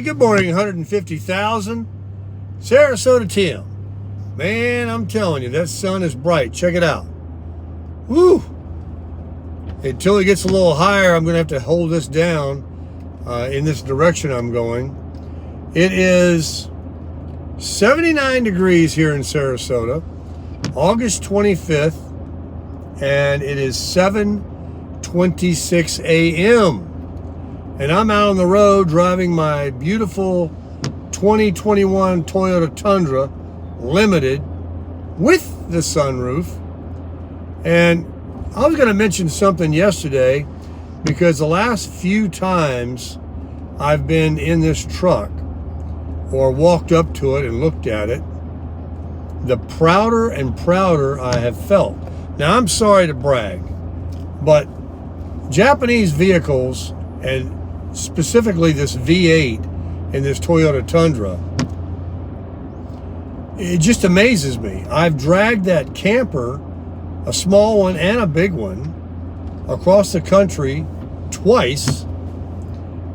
Hey, good morning, 150,000. Sarasota Tim. Man, I'm telling you, that sun is bright. Check it out. Woo! Until it gets a little higher, I'm going to have to hold this down in this direction I'm going. It is 79 degrees here in Sarasota, August 25th, and it is 7:26 a.m. And I'm out on the road driving my beautiful 2021 Toyota Tundra Limited with the sunroof. And I was going to mention something yesterday because the last few times I've been in this truck or walked up to it and looked at it, the prouder and prouder I have felt. Now, I'm sorry to brag, but Japanese vehicles, and specifically this V8 in this Toyota Tundra, it just amazes me. I've dragged that camper, a small one and a big one, across the country twice,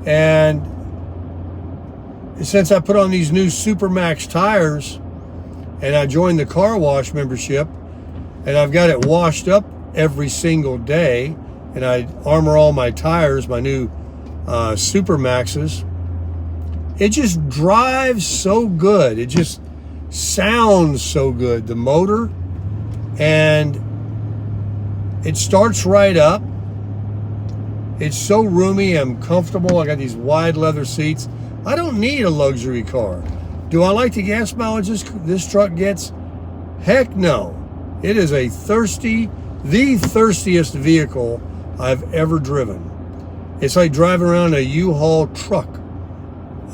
and since I put on these new Supermax tires and I joined the car wash membership and I've got it washed up every single day, and I armor all my tires, my new Supermaxes, it just drives so good. It just sounds so good, the motor, and it starts right up. It's so roomy and comfortable. I got these wide leather seats. I don't need a luxury car. Do I like the gas mileage this truck gets? Heck no. It is the thirstiest vehicle I've ever driven. It's like driving around a U-Haul truck.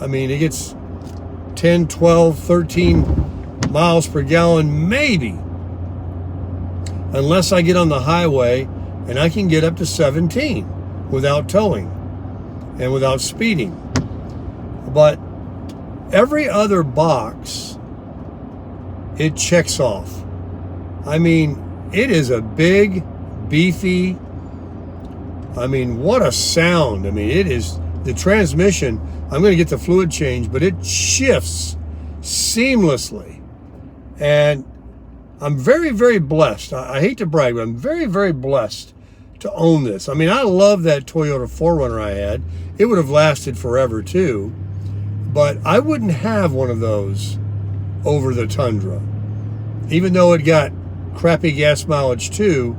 I mean, it gets 10, 12, 13 miles per gallon, maybe. Unless I get on the highway, and I can get up to 17 without towing and without speeding. But every other box, it checks off. I mean, it is a big, beefy, I mean, what a sound. I mean, it is, the transmission, I'm going to get the fluid change, but it shifts seamlessly. And I'm very, very blessed. I hate to brag, but I'm very, very blessed to own this. I mean, I love that Toyota 4Runner I had. It would have lasted forever too, but I wouldn't have one of those over the Tundra. Even though it got crappy gas mileage too,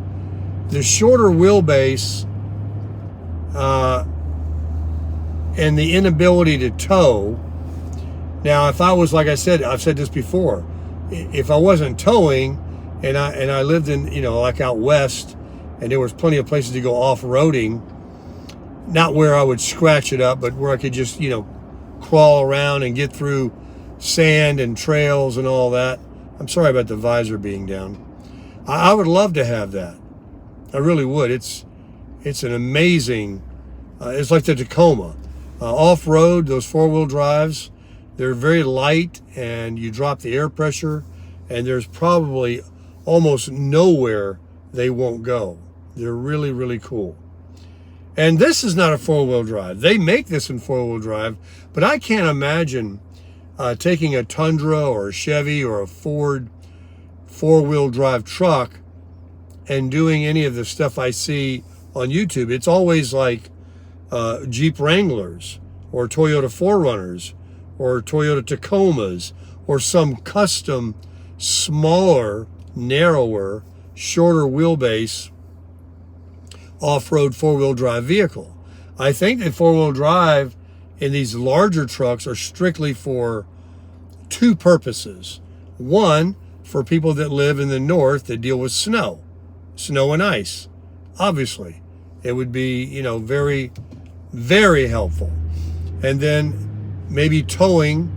the shorter wheelbase and the inability to tow. Now, if I was, like I said, I've said this before, if I wasn't towing and I lived in, like out west, and there was plenty of places to go off-roading, not where I would scratch it up, but where I could just, crawl around and get through sand and trails and all that. I'm sorry about the visor being down. I would love to have that. I really would. It's an amazing, it's like the Tacoma. Off-road, those four-wheel drives, they're very light, and you drop the air pressure, and there's probably almost nowhere they won't go. They're really, really cool. And this is not a four-wheel drive. They make this in four-wheel drive, but I can't imagine taking a Tundra or a Chevy or a Ford four-wheel drive truck and doing any of the stuff I see on YouTube. It's always like Jeep Wranglers or Toyota 4Runners or Toyota Tacomas or some custom, smaller, narrower, shorter wheelbase off-road four-wheel drive vehicle. I think that four-wheel drive in these larger trucks are strictly for two purposes. One, for people that live in the north that deal with snow and ice. Obviously, it would be, very, very helpful. And then maybe towing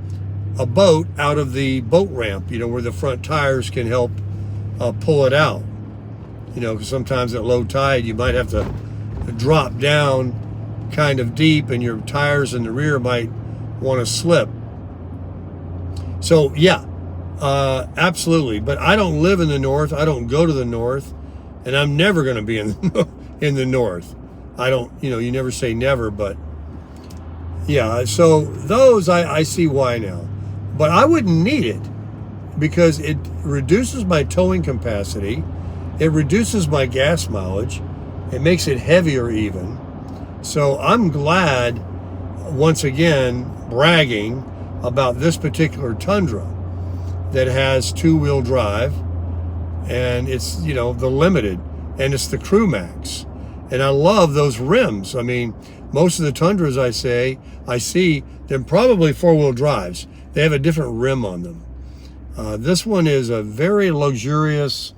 a boat out of the boat ramp, where the front tires can help pull it out. Because sometimes at low tide, you might have to drop down kind of deep and your tires in the rear might want to slip. So, yeah, absolutely. But I don't live in the north. I don't go to the north. And I'm never going to be in the north. I don't, you never say never, but Yeah, so those I see why now. But I wouldn't need it because it reduces my towing capacity. It reduces my gas mileage. It makes it heavier even. So I'm glad, once again, bragging about this particular Tundra that has two-wheel drive, and it's, you know, the limited, and it's the Crew Max. And I love those rims. I mean, most of the Tundras I see, they're probably four-wheel drives. They have a different rim on them. This one is a very luxurious,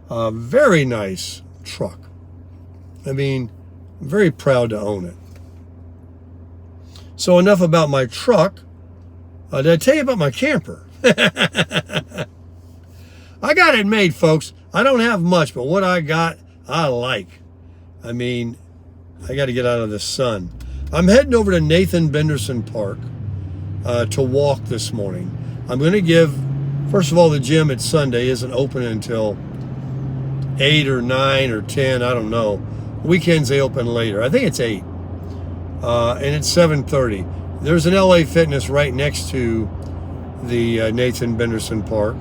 very nice truck. I mean, I'm very proud to own it. So enough about my truck. Did I tell you about my camper? I got it made, folks. I don't have much, but what I got, I like. I mean, I got to get out of the sun. I'm heading over to Nathan Benderson Park to walk this morning. I'm going to give, first of all, the gym at Sunday isn't open until 8 or 9 or 10, I don't know. Weekends they open later. I think it's 8. And it's 7:30. There's an LA Fitness right next to the Nathan Benderson Park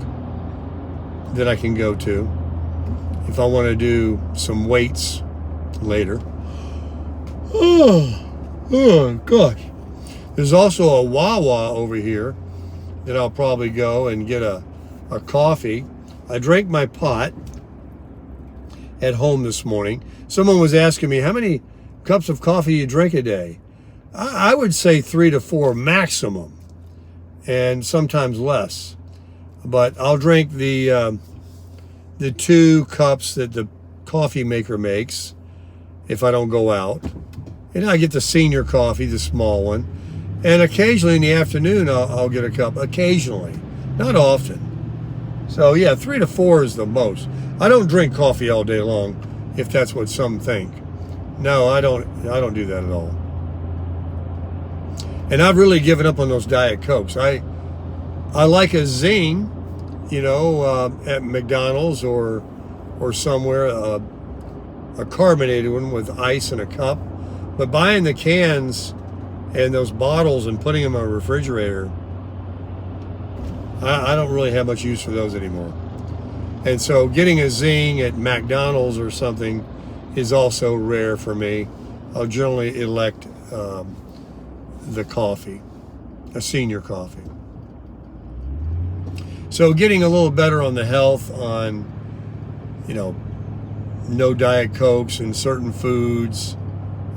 that I can go to if I want to do some weights later. Oh gosh. There's also a Wawa over here that I'll probably go and get a coffee. I drank my pot at home this morning. Someone was asking me, how many cups of coffee you drink a day? I would say 3 to 4 maximum, and sometimes less. But I'll drink the 2 cups that the coffee maker makes if I don't go out. And I get the senior coffee, the small one. And occasionally in the afternoon, I'll get a cup. Occasionally, not often. So yeah, 3 to 4 is the most. I don't drink coffee all day long, if that's what some think. No, I don't do that at all. And I've really given up on those Diet Cokes. I like a zing, you know, at McDonald's or somewhere, a carbonated one with ice in a cup. But buying the cans and those bottles and putting them in a refrigerator, I don't really have much use for those anymore. And so getting a zing at McDonald's or something is also rare for me. I'll generally elect the coffee, a senior coffee. So getting a little better on the health, on, you know, no Diet Cokes and certain foods.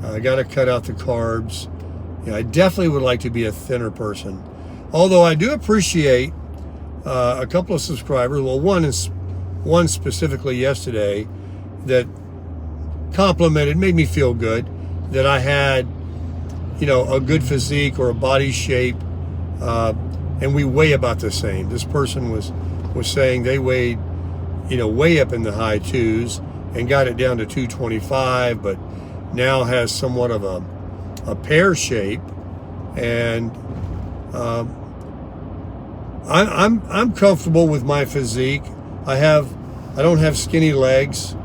I got to cut out the carbs. You know, I definitely would like to be a thinner person. Although I do appreciate a couple of subscribers. Well, one specifically yesterday that complimented, made me feel good that I had, you know, a good physique or a body shape, and we weigh about the same. This person was saying they weighed, you know, way up in the high 2s and got it down to 225, but now has somewhat of a pear shape, and I'm comfortable with my physique. I don't have skinny legs,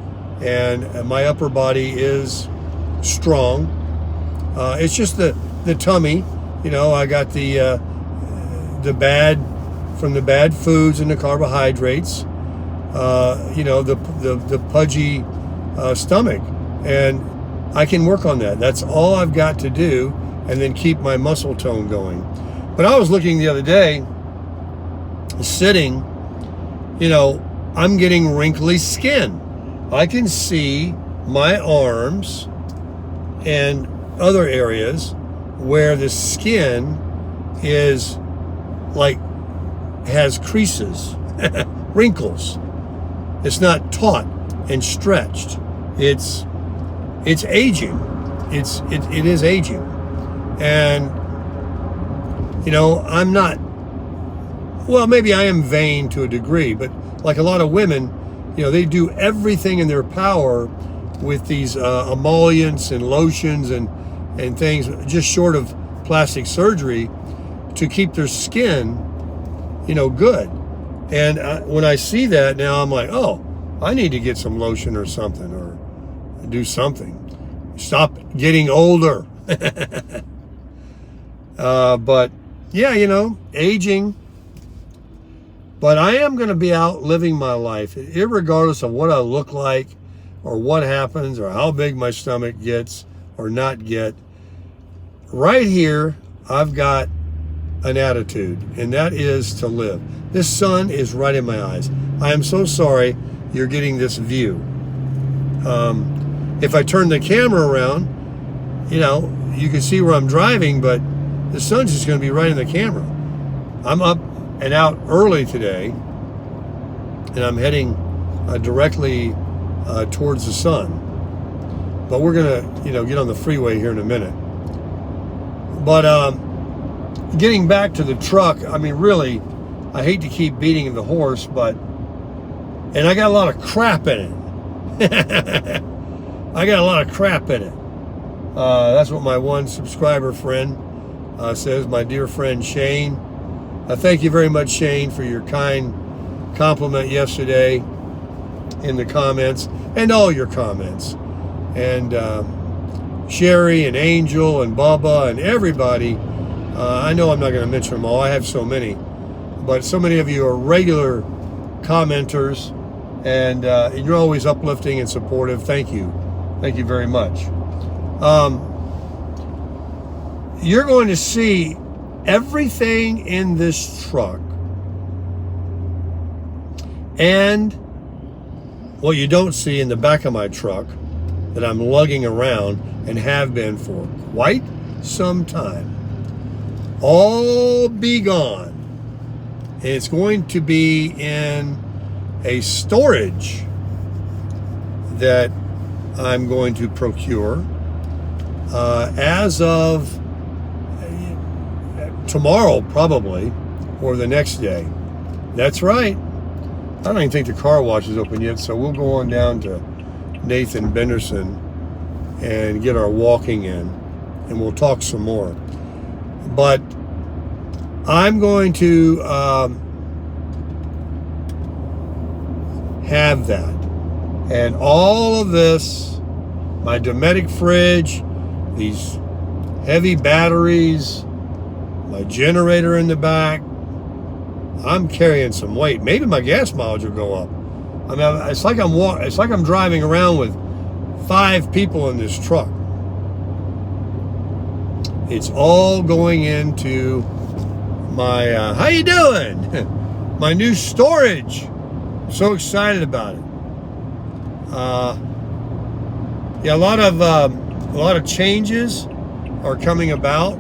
and my upper body is strong. It's just the tummy, you know. I got the bad foods and the carbohydrates, you know, the pudgy stomach, and I can work on that. That's all I've got to do, and then keep my muscle tone going. But I was looking the other day, sitting, you know, I'm getting wrinkly skin. I can see my arms and other areas where the skin is like, has creases, wrinkles. It's not taut and stretched. It's aging. It is aging. And, you know, I'm not, well, maybe I am vain to a degree, but like a lot of women, you know, they do everything in their power with these emollients and lotions and things just short of plastic surgery to keep their skin, you know, good. And when I see that now, I'm like, oh, I need to get some lotion or something, or do something. Stop getting older. But yeah, aging. But I am going to be out living my life, irregardless of what I look like or what happens or how big my stomach gets or not get. Right here, I've got an attitude, and that is to live. This sun is right in my eyes. I am so sorry you're getting this view. If I turn the camera around, you can see where I'm driving, but the sun's just going to be right in the camera. I'm up and out early today, and I'm heading directly towards the sun. But we're going to, get on the freeway here in a minute. But getting back to the truck, I mean, really, I hate to keep beating the horse, and I got a lot of crap in it. I got a lot of crap in it. That's what my one subscriber friend says, my dear friend Shane. Thank you very much, Shane, for your kind compliment yesterday in the comments and all your comments. And Sherry and Angel and Bubba and everybody. I know I'm not going to mention them all. I have so many. But so many of you are regular commenters, and you're always uplifting and supportive. Thank you. Thank you very much. You're going to see everything in this truck, and what you don't see in the back of my truck that I'm lugging around and have been for quite some time, all be gone. It's going to be in a storage that I'm going to procure as of tomorrow, probably, or the next day. That's right. I don't even think the car wash is open yet, so we'll go on down to Nathan Benderson and get our walking in, and we'll talk some more. But I'm going to have that. And all of this, my Dometic fridge, these heavy batteries, my generator in the back, I'm carrying some weight. Maybe my gas mileage will go up. I mean, it's like I'm driving around with 5 people in this truck. It's all going into my how you doing? My new storage. I'm so excited about it. Yeah, a lot of changes are coming about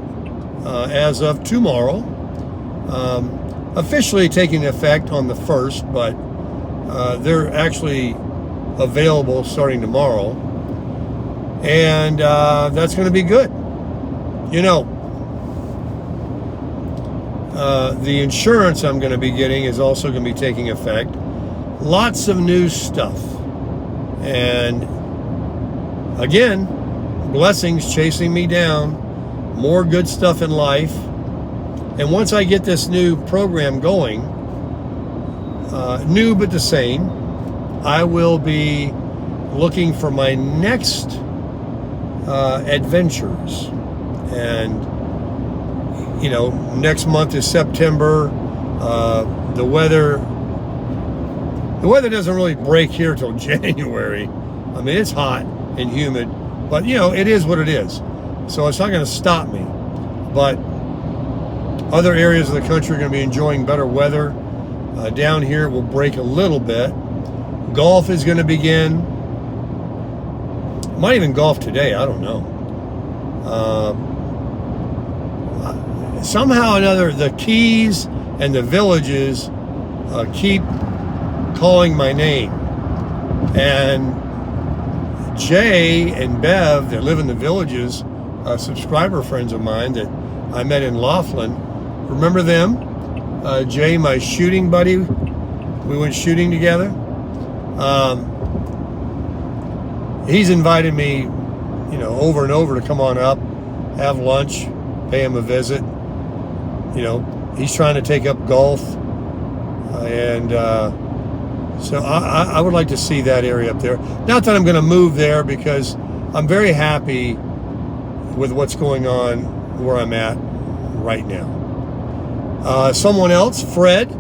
as of tomorrow. Officially taking effect on the 1st, but they're actually available starting tomorrow, and that's going to be good. The insurance I'm going to be getting is also going to be taking effect. Lots of new stuff, and again, blessings chasing me down, more good stuff in life. And once I get this new program going, new but the same, I will be looking for my next adventures. And, next month is September. The weather doesn't really break here till January. I mean, it's hot and humid, but, it is what it is. So it's not going to stop me. But other areas of the country are going to be enjoying better weather. Down here it will break a little bit. Golf is going to begin. Might even golf today, I don't know. Somehow or another, the Keys and the Villages keep calling my name. And Jay and Bev that live in the Villages, subscriber friends of mine that I met in Laughlin, remember them? Jay, my shooting buddy, we went shooting together. He's invited me, over and over to come on up, have lunch, pay him a visit. He's trying to take up golf. And so I would like to see that area up there. Not that I'm going to move there, because I'm very happy with what's going on where I'm at right now. Someone else, Fred,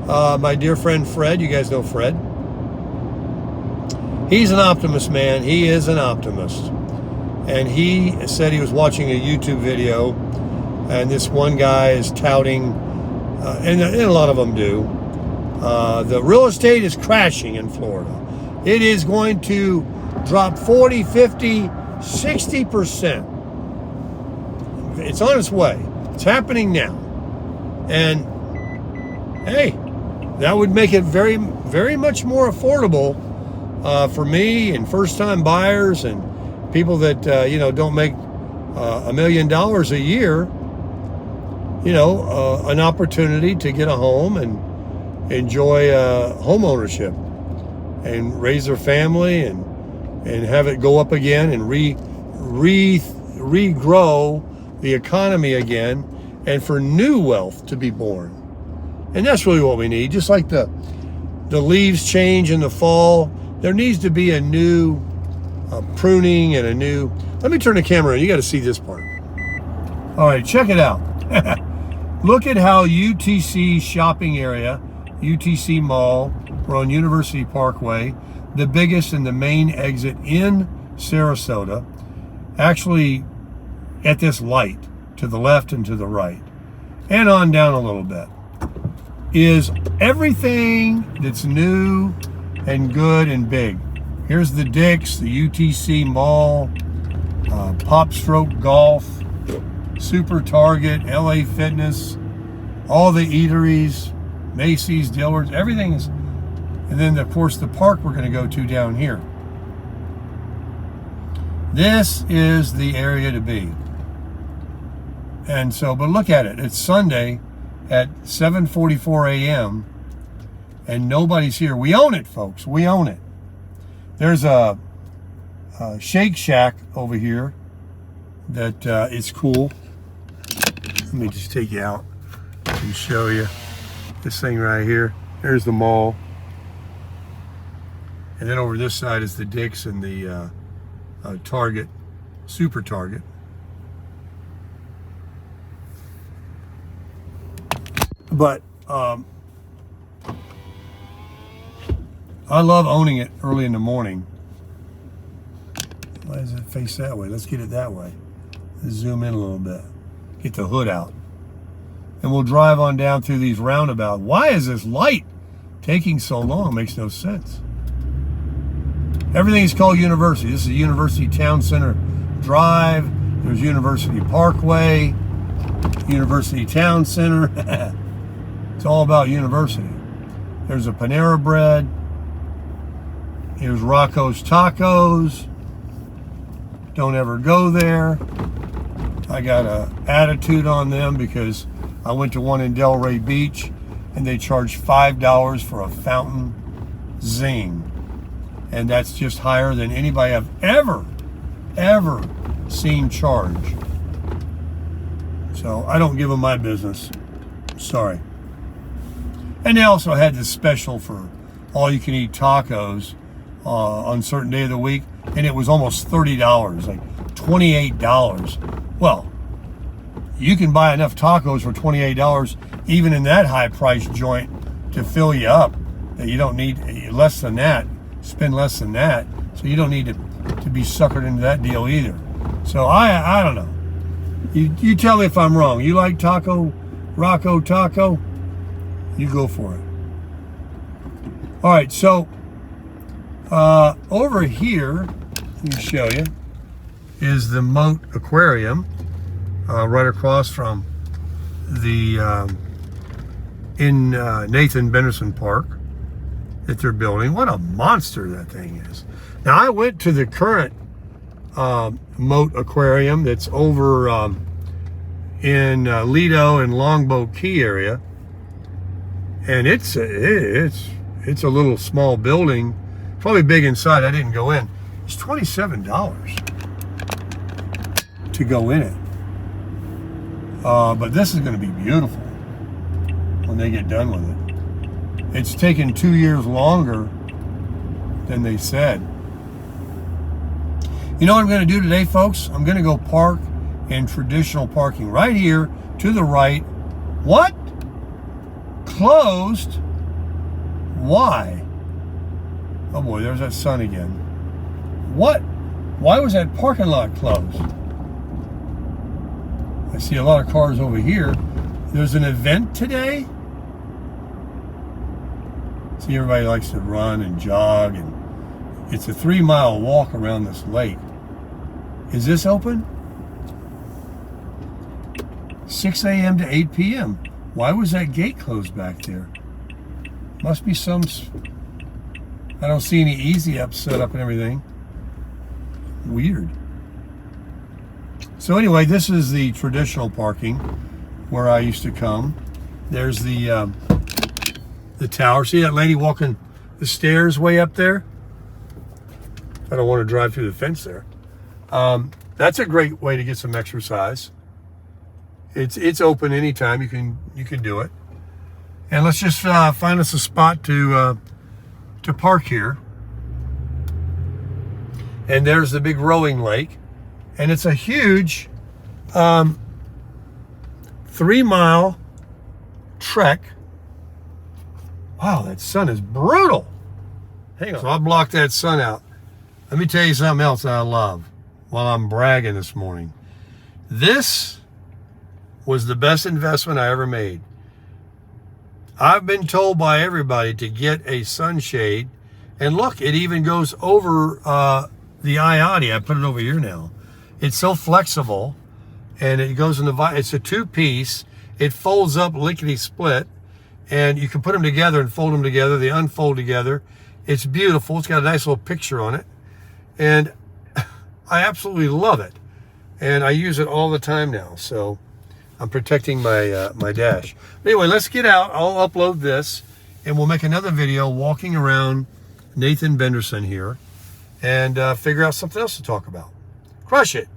my dear friend Fred, you guys know Fred. He's an optimist, man. He is an optimist. And he said he was watching a YouTube video, and this one guy is touting, and a lot of them do, the real estate is crashing in Florida. It is going to drop 40, 50, 60%. It's on its way. It's happening now. And hey, that would make it very, very much more affordable for me and first-time buyers and people that don't make $1 million a year. An opportunity to get a home and enjoy home ownership and raise their family and have it go up again and regrow the economy again, and for new wealth to be born. And that's really what we need. Just like the leaves change in the fall, there needs to be a new pruning and a new... Let me turn the camera on. You got to see this part. All right, check it out. Look at how UTC shopping area, UTC Mall, we're on University Parkway, the biggest and the main exit in Sarasota, actually at this light to the left and to the right, and on down a little bit, is everything that's new and good and big. Here's the Dick's, the UTC Mall, Pop Stroke Golf, Super Target, LA Fitness, all the eateries, Macy's, Dillard's, everything is, and then of course the park we're going to go to down here. This is the area to be. And so, but look at it. It's Sunday at 7:44 a.m. and nobody's here. We own it, folks. We own it. There's a Shake Shack over here that is cool. Let me just take you out and show you this thing right here. There's the mall. And then over this side is the Dick's and the Target, Super Target. But I love owning it early in the morning. Why does it face that way? Let's get it that way. Let's zoom in a little bit. Get the hood out. And we'll drive on down through these roundabouts. Why is this light taking so long? Makes no sense. Everything is called University. This is University Town Center Drive. There's University Parkway, University Town Center. It's all about university. There's a Panera Bread. Here's Rocco's Tacos. Don't ever go there. I got an attitude on them because I went to one in Delray Beach and they charged $5 for a fountain zing. And that's just higher than anybody I've ever seen charge. So I don't give them my business. Sorry. And they also had this special for all-you-can-eat tacos on a certain day of the week, and it was almost $30, like $28. Well, you can buy enough tacos for $28, even in that high-priced joint, to fill you up. That you don't need less than that, spend less than that, so you don't need to be suckered into that deal either. So I don't know. You tell me if I'm wrong. You like Rocco Taco? You go for it. All right, so over here, let me show you, is the Moat Aquarium, right across from the in Nathan Benderson Park that they're building. What a monster that thing is. Now, I went to the current Moat Aquarium that's over in Lido and Longboat Key area, and it's a little small building, probably big inside. I didn't go in. It's $27 to go in it. But this is going to be beautiful when they get done with it. It's taken 2 years longer than they said. You know what I'm going to do today, folks? I'm going to go park and traditional parking. Right here to the right. What? Closed? Why? Oh boy, there's that sun again. What? Why was that parking lot closed? I see a lot of cars over here. There's an event today. See, everybody likes to run and jog, and it's a 3-mile walk around this lake. Is this open? 6 a.m. to 8 p.m. Why was that gate closed back there? Must be some... I don't see any easy up set up and everything. Weird. So anyway, this is the traditional parking where I used to come. There's the tower. See that lady walking the stairs way up there? I don't want to drive through the fence there. That's a great way to get some exercise. It's open anytime. You can do it. And let's just find us a spot to park here. And there's the big rowing lake, and it's a huge 3-mile trek. Wow, that sun is brutal. Hang on. So I blocked that sun out. Let me tell you something else that I love while I'm bragging this morning. This was the best investment I ever made. I've been told by everybody to get a sunshade, and look, it even goes over the IOTI. I put it over here now. It's so flexible, and it goes in the, it's a 2-piece. It folds up lickety-split, and you can put them together and fold them together. They unfold together. It's beautiful. It's got a nice little picture on it, and I absolutely love it. And I use it all the time now, so I'm protecting my my dash. Anyway, let's get out. I'll upload this, and we'll make another video walking around Nathan Benderson here, and figure out something else to talk about. Crush it.